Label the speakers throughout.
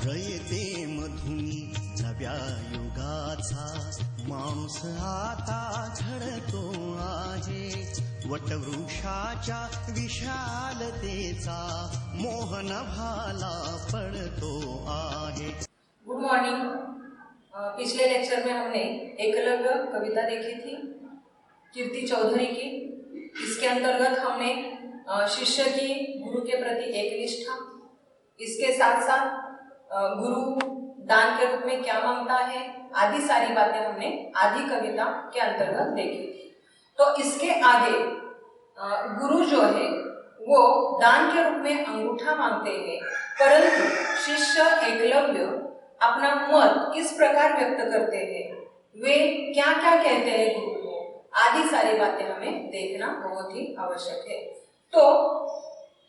Speaker 1: रयते मधुनी नव्या युगाचा माणूस आता झडतो आहे. वटवृक्षाच्या विशालतेचा मोहन भाला पडतो आहे.
Speaker 2: Good morning. पिछले लेक्चर में हमने एकलव्य कविता देखी थी कीर्ति चौधरी की। इसके अंतर्गत हमने शिष्य की गुरु के प्रति एकनिष्ठा, इसके साथ साथ गुरु दान के रूप में क्या मांगता है आदि सारी बातें हमने आदि कविता के अंतर्गत देखी थी। तो इसके आगे गुरु जो है वो दान के रूप में अंगूठा मांगते हैं, परंतु शिष्य एकलव्य अपना मत किस प्रकार व्यक्त करते हैं, वे क्या क्या कहते हैं गुरु को, आदि सारी बातें हमें देखना बहुत ही आवश्यक है। तो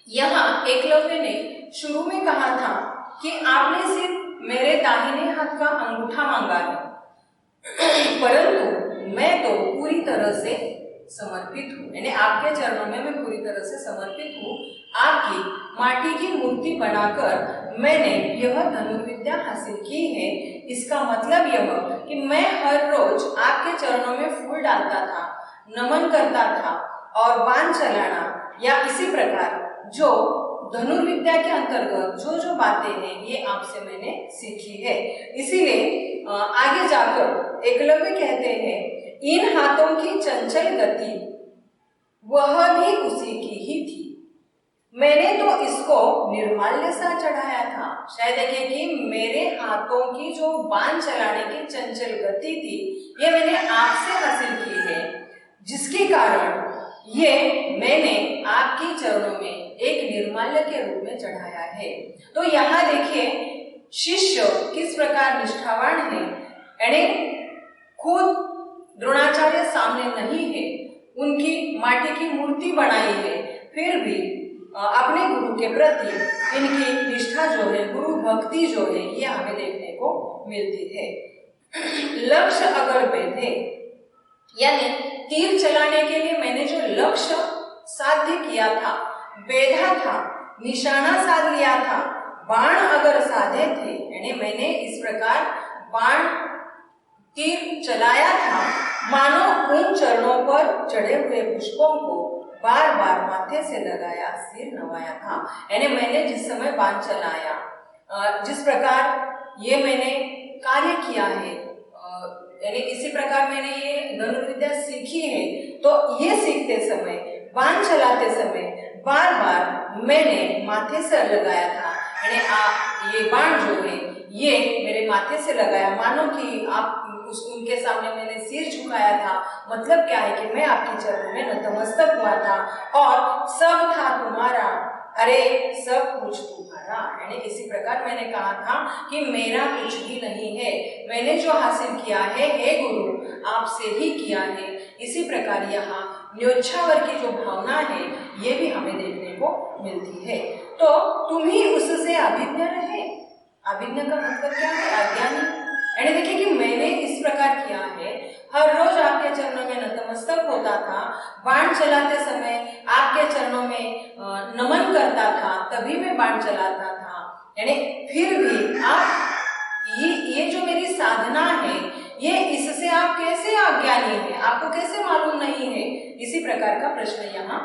Speaker 2: यहाँ एकलव्य ने शुरू में कहा था कि आपने सिर्फ मेरे दाहिने हाथ का अंगूठा मांगा है, परंतु मैं तो पूरी तरह से समर्पित हूँ, यानी आपके चरणों में मैं पूरी तरह से समर्पित हूँ। आपकी माटी की मूर्ति बनाकर मैंने यह धनुर्विद्या हासिल की है। इसका मतलब यह कि मैं हर रोज आपके चरणों में फूल डालता था, नमन करता था और बाण चलाना या इसी प्रकार जो धनुर्विद्या के अंतर्गत जो जो बातें हैं ये आपसे मैंने सीखी है। इसीलिए आगे जाकर एकलव्य कहते हैं, इन हाथों की चंचल गति वह भी उसी की ही थी, मैंने तो इसको निर्माल्य सा चढ़ाया था। शायद देखिए कि मेरे हाथों की जो बाण चलाने की चंचल गति थी ये मैंने आपसे हासिल की है, जिसके कारण ये मैंने आपकी चरणों में एक निर्माल्य के रूप में चढ़ाया है। तो यहाँ देखिए शिष्य किस प्रकार निष्ठावान है, यानी खुद द्रोणाचार्य सामने नहीं है, उनकी माटी की मूर्ति बनाई है, फिर भी अपने गुरु के प्रति इनकी निष्ठा जो है, गुरु भक्ति जो है, ये हमें देखने को मिलती है। लक्ष्य अगर बेधे, यानी तीर चलाने के लिए मैंने जो लक्ष्य साध्य किया था, बेधा था, निशाना साध लिया था, बाण अगर साधे थे, यानी मैंने इस प्रकार बाण तीर चलाया था, मानो उन चरणों पर चढ़े हुए पुष्पों को बार बार माथे से लगाया, सिर नवाया था। यानी मैंने जिस समय बाण चलाया, जिस प्रकार ये मैंने कार्य किया है, यानी इसी प्रकार मैंने ये धनुर्विद्या सीखी है, तो ये सीखते समय, बाण चलाते समय बार बार मैंने माथे से लगाया था, यानी ये बाण जो है ये मेरे माथे से लगाया, मानो कि आप उनके सामने मैंने सिर झुकाया था। मतलब क्या है कि मैं आपके चरणों में नतमस्तक हुआ था और सब था तुम्हारा, अरे सब कुछ तुम्हारा, यानी इसी प्रकार मैंने कहा था कि मेरा कुछ भी नहीं है, मैंने जो हासिल किया है हे गुरु आपसे ही किया है। इसी प्रकार यहाँ न्योछावर की जो भावना है ये भी हमें देखने को मिलती है। तो तुम ही उससे अभिज्ञ रहे, अभिज्ञ का मतलब क्या है, अज्ञानी। यानी देखिए कि मैंने इस प्रकार किया है, हर रोज आपके चरणों में नतमस्तक होता था, बाण चलाते समय आपके चरणों में नमन करता था, तभी मैं बाण चलाता था, यानी फिर भी आप ये जो मेरी साधना है ये इससे आप कैसे अज्ञानी है, आपको कैसे मालूम नहीं है। इसी प्रकार का प्रश्न यहाँ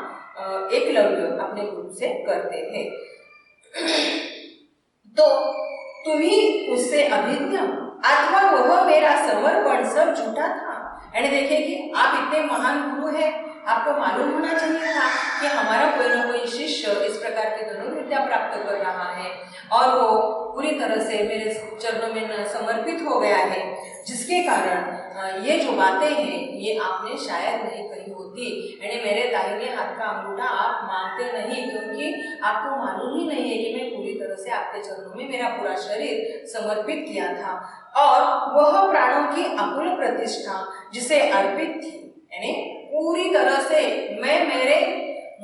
Speaker 2: एकलव्य अपने गुरु से करते हैं। तो तुम ही उससे अभिज्ञ अथवा वह मेरा समर्पण सब झूठा था। यानी देखिए कि आप इतने महान गुरु हैं, आपको मालूम होना चाहिए था कि हमारा कोई ना कोई शिष्य इस प्रकार की धनुर्विद्या प्राप्त कर रहा है और वो पूरी तरह से मेरे चरणों में समर्पित हो गया है, जिसके कारण ये जो बातें हैं ये आपने शायद नहीं कही होती। यानी मेरे दाहिने हाथ का अंगूठा आप मांगते नहीं, क्योंकि आपको मालूम ही नहीं है कि मैं पूरी तरह से आपके चरणों में मेरा पूरा शरीर समर्पित किया था और वह प्राणों की अकुल प्रतिष्ठा जिसे अर्पित थी, यानी पूरी तरह से मैं मेरे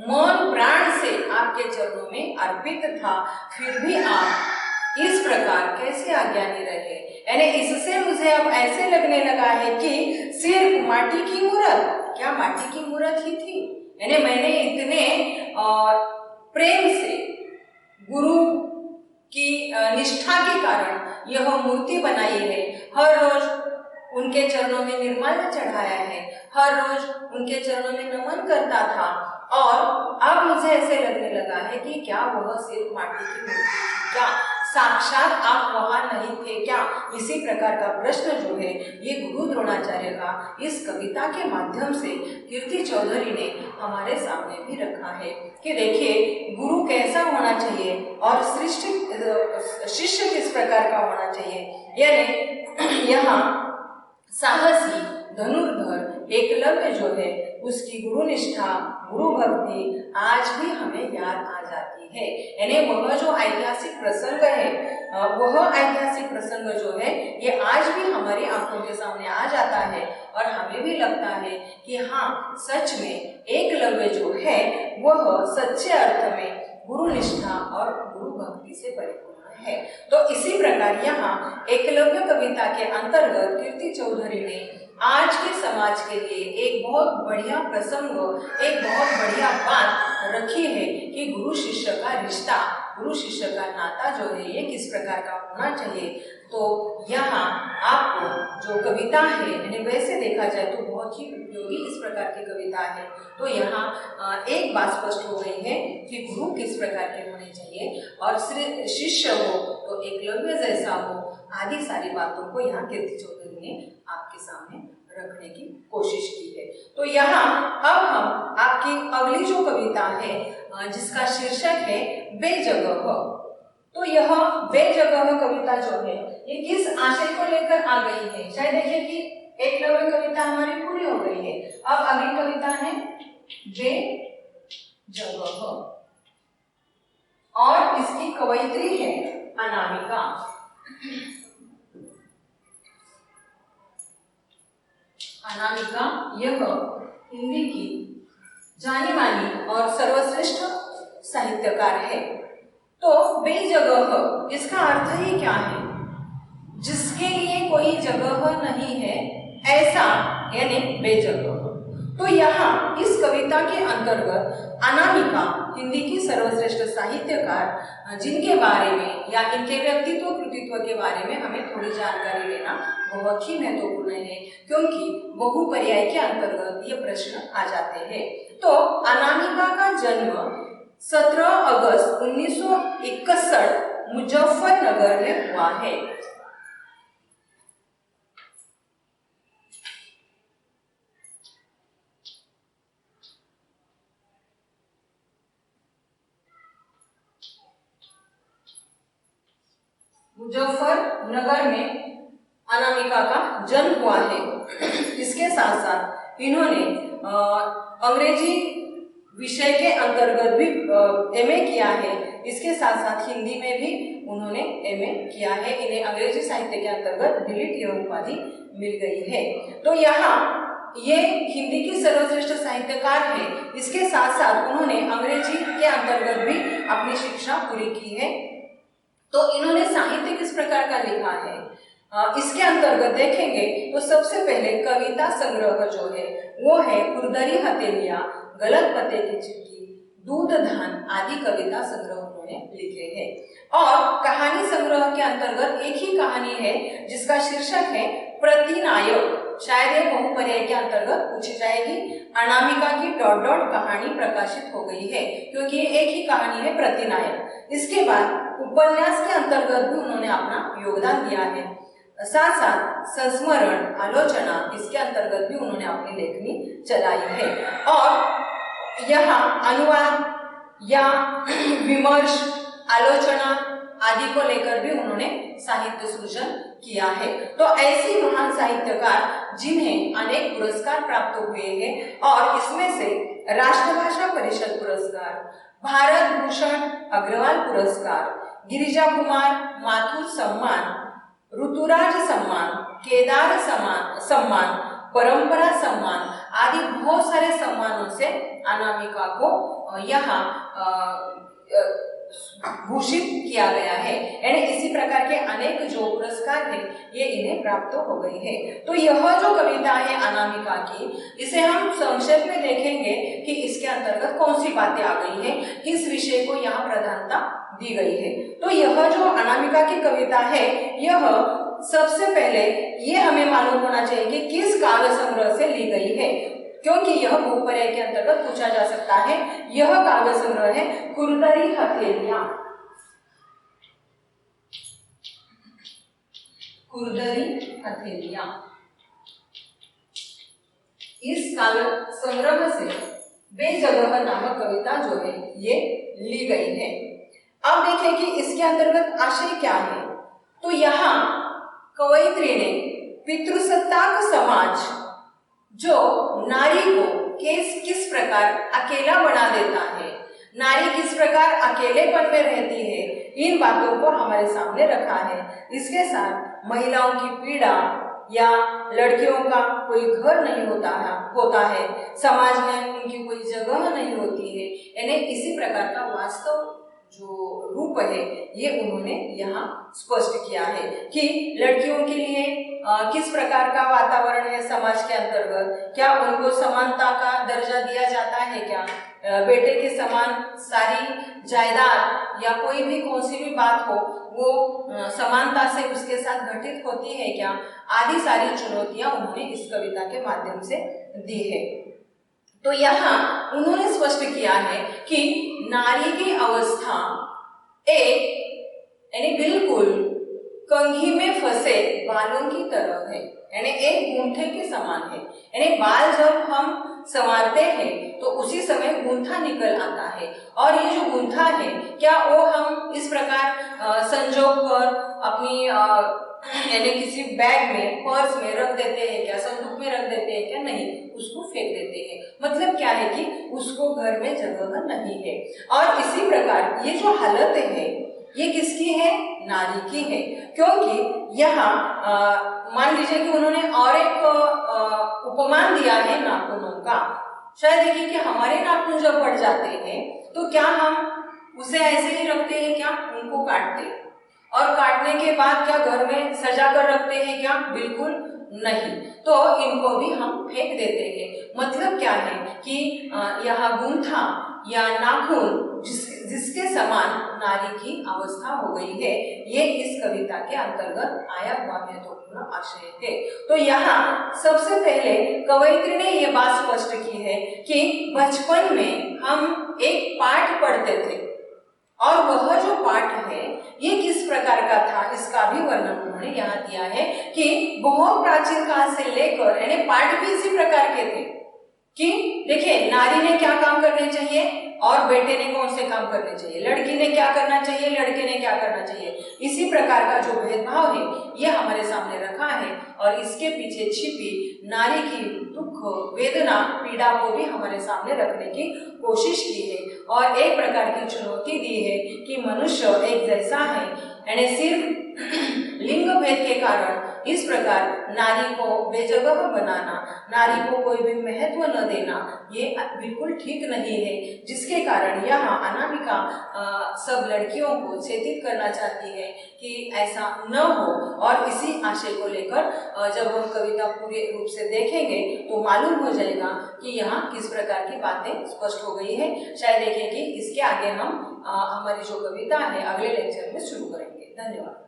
Speaker 2: मन प्राण से आपके चरणों में अर्पित था, फिर भी आप इस प्रकार कैसे अज्ञानी रहे। यानी इससे मुझे अब ऐसे लगने लगा है कि सिर्फ माटी की मूर्त, क्या माटी की मूर्त ही थी। यानी मैंने इतने प्रेम से गुरु की निष्ठा के के कारण यह मूर्ति बनाई है। हर रोज उनके चरणों में निर्माल्य चढ़ाया है, हर रोज उनके चरणों में नमन करता था। और अब मुझे ऐसे लगने लगा है कि क्या वह सिर्फ माटी की मूर्ति थी क्या, साक्षात आप वहां नहीं थे क्या? इसी प्रकार का प्रश्न जो है ये गुरु द्रोणाचार्य का इस कविता के माध्यम से कीर्ति चौधरी ने हमारे सामने भी रखा है कि देखिए गुरु कैसा होना चाहिए और शिष्य किस प्रकार का होना चाहिए। यानी यहाँ साहसी धनुर्धर एकलव्य जो है उसकी गुरु निष्ठा, गुरु भक्ति आज भी हमें याद आ जाती है। यानी वह जो ऐतिहासिक प्रसंग है, वह ऐतिहासिक प्रसंग जो है ये आज भी हमारी आंखों के सामने आ जाता है और हमें भी लगता है कि हाँ, सच में एकलव्य जो है वह सच्चे अर्थ में गुरु निष्ठा और गुरु भक्ति से परिपूर्ण है। तो इसी प्रकार यहाँ एकलव्य कविता के अंतर्गत कीर्ति चौधरी ने आज के समाज के लिए एक बहुत बढ़िया प्रसंग, एक बहुत बढ़िया बात रखी है कि गुरु शिष्य का रिश्ता, गुरु शिष्य का नाता जो है ये किस प्रकार का होना चाहिए। तो यहाँ आपको जो कविता है, यानी वैसे देखा जाए तो बहुत ही उपयोगी इस प्रकार की कविता है। तो यहाँ एक बात स्पष्ट हो गई है कि गुरु किस प्रकार के होने चाहिए और शिष्य हो तो एकलव्य जैसा हो, आदि सारी बातों को यहाँ कीर्ति चौधरी ने आपके सामने रखने की कोशिश की है। तो यहाँ अब हम आपकी अगली जो कविता है जिसका शीर्षक है बेजगह, तो यह बेजगह कविता जो है ये किस आशय को लेकर आ गई है। शायद देखिए कि एकलव्य कविता हमारी पूरी हो गई है, अब अगली कविता है बेजगह और इसकी कवयित्री है अनामिका। अनामिका यह हिंदी की जानी मानी और सर्वश्रेष्ठ साहित्यकार है। तो बेजगह इसका अर्थ ही क्या है? जिसके लिए कोई जगह नहीं है ऐसा, यानी बेजगह। तो यहाँ इस कविता के अंतर्गत अनामिका हिंदी की सर्वश्रेष्ठ साहित्यकार जिनके बारे में या इनके व्यक्तित्व कृतित्व के बारे में हमें थोड़ी जानकारी लेना बहुत ही महत्वपूर्ण है, क्योंकि बहुपर्याय के अंतर्गत ये प्रश्न आ जाते हैं। तो अनामिका का जन्म 17 अगस्त 1961 मुजफ्फरनगर में हुआ है। मुजफ्फरनगर में अनामिका का जन्म हुआ है। इसके साथ साथ इन्होंने अंग्रेजी विषय के अंतर्गत भी एमए किया है। इसके साथ साथ हिंदी में भी उन्होंने एमए किया है। इन्हें अंग्रेजी साहित्य के अंतर्गत डीलिट यह उपाधि मिल गई है। तो यहाँ ये हिंदी की सर्वश्रेष्ठ साहित्यकार है। इसके साथ साथ उन्होंने अंग्रेजी के अंतर्गत भी अपनी शिक्षा पूरी की है। तो इन्होंने साहित्य किस प्रकार का लिखा है इसके अंतर्गत देखेंगे तो सबसे पहले कविता संग्रह जो है वो है खुरदरी हथेलियां, गलत पते की चिट्ठी, दूध धान आदि कविता संग्रह उन्होंने लिखे हैं। और कहानी संग्रह के अंतर्गत एक ही कहानी है जिसका शीर्षक है प्रतिनायक। शायद ये बहुपर्याय के अंतर्गत पूछी जाएगी। अनामिका की डॉट डॉट कहानी प्रकाशित हो गई है क्योंकि ये एक ही कहानी है प्रतिनायक। इसके बाद उपन्यास के अंतर्गत भी उन्होंने अपना योगदान दिया है। साथ साथ संस्मरण, आलोचना इसके अंतर्गत भी उन्होंने अपनी लेखनी चलाई है। और यहाँ अनुवाद या विमर्श, आलोचना आदि को लेकर भी उन्होंने साहित्य सृजन किया है। तो ऐसी महान साहित्यकार जिन्हें अनेक पुरस्कार प्राप्त हुए हैं और इसमें से राष्ट्रभाषा परिषद पुरस्कार, भारत भूषण अग्रवाल पुरस्कार, गिरिजा कुमार माथुर सम्मान, ऋतुराज सम्मान, केदार सम्मान, परंपरा सम्मान आदि बहुत सारे सम्मानों से अनामिका को यहाँ भूषित किया गया है। यानी इसी प्रकार के अनेक जो पुरस्कार है ये इन्हें प्राप्त हो गई है। तो यह जो कविता है अनामिका की, इसे हम संक्षेप में देखेंगे कि इसके अंतर्गत कौन सी बातें आ गई है, किस विषय को यहाँ प्रधानता दी गई है। तो यह जो अनामिका की कविता है, यह सबसे पहले ये हमें मालूम होना चाहिए कि किस काव्य संग्रह से ली गई है, क्योंकि यह बहुपर्याय के अंतर्गत पूछा जा सकता है। यह काव्य संग्रह है खुरदरी हथेलियां। खुरदरी हथेलियां, इस काव्य संग्रह से बेजगह नामक कविता जो है ये ली गई है। अब देखें कि इसके अंतर्गत आशय क्या है। तो यहाँ कवयित्री ने पितृसत्ताक समाज जो नारी को किस प्रकार अकेला बना देता है, नारी किस प्रकार अकेलेपन में रहती है, इन बातों को हमारे सामने रखा है। इसके साथ महिलाओं की पीड़ा या लड़कियों का कोई घर नहीं होता है, समाज में उनकी कोई जगह नहीं होती है, यानी इसी प्रकार का वास्तव जो रूप है ये उन्होंने यहाँ स्पष्ट किया है कि लड़कियों के लिए किस प्रकार का वातावरण है समाज के अंतर्गत, क्या उनको समानता का दर्जा दिया जाता है, क्या बेटे के समान सारी जायदाद या कोई भी कौन सी भी बात हो वो समानता से उसके साथ घटित होती है क्या, आदि सारी चुनौतियां उन्होंने इस कविता के माध्यम से दी है। तो यहाँ उन्होंने स्पष्ट किया है कि नारी की अवस्था एक यानी बिल्कुल कंघी में फंसे बालों की तरह है, यानी एक गूंथे के समान है। यानी बाल जब हम संवारते हैं तो उसी समय गूंथा निकल आता है, और ये जो गूंथा है क्या वो हम इस प्रकार संजोग कर अपनी यानी किसी बैग में, पर्स में रख देते हैं क्या, संदूक में रख देते हैं क्या, नहीं, उसको फेंक देते हैं। मतलब क्या है कि उसको घर में जगह नहीं है। और इसी प्रकार ये जो हालत है ये किसकी है, नारी की है। क्योंकि यहाँ मान लीजिए कि उन्होंने और एक उपमान दिया है नाखूनों का। शायद देखिए कि हमारे नाखून जब बढ़ जाते हैं तो क्या हम उसे ऐसे ही रखते हैं क्या, उनको काटते हैं, और काटने के बाद क्या घर में सजा कर रखते हैं क्या, बिल्कुल नहीं, तो इनको भी हम फेंक देते हैं। मतलब क्या है कि यहाँ गूंथा या नाखून जिसके समान नारी की अवस्था हो गई है, ये इस कविता के अंतर्गत आया हुआ महत्वपूर्ण आशय है। तो यहाँ सबसे पहले कवयित्री ने ये बात स्पष्ट की है कि बचपन में हम एक पाठ पढ़ते थे, और वह जो पाठ है ये किस प्रकार का था इसका भी वर्णन उन्होंने यहाँ दिया है कि बहुत प्राचीन काल से लेकर, यानी पाठ भी इसी प्रकार के थे कि देखिए नारी ने क्या काम करने चाहिए और बेटे ने कौन से काम करने चाहिए, लड़की ने क्या करना चाहिए, लड़के ने क्या करना चाहिए। इसी प्रकार का जो भेदभाव है ये हमारे सामने रखा है, और इसके पीछे छिपी नारी की दुख, वेदना, पीड़ा को भी हमारे सामने रखने की कोशिश की है, और एक प्रकार की चुनौती दी है कि मनुष्य एक जैसा है, यानी सिर्फ लिंग भेद के कारण इस प्रकार नारी को बेजगह बनाना, नारी को कोई भी महत्व न देना, ये बिल्कुल ठीक नहीं है। जिसके कारण यहाँ अनामिका सब लड़कियों को चेतित करना चाहती है कि ऐसा न हो, और इसी आशय को लेकर जब हम कविता पूरे रूप से देखेंगे तो मालूम हो जाएगा कि यहाँ किस प्रकार की बातें स्पष्ट हो गई है। शायद देखें कि इसके आगे हम हमारी जो कविता है अगले लेक्चर में शुरू करेंगे। धन्यवाद।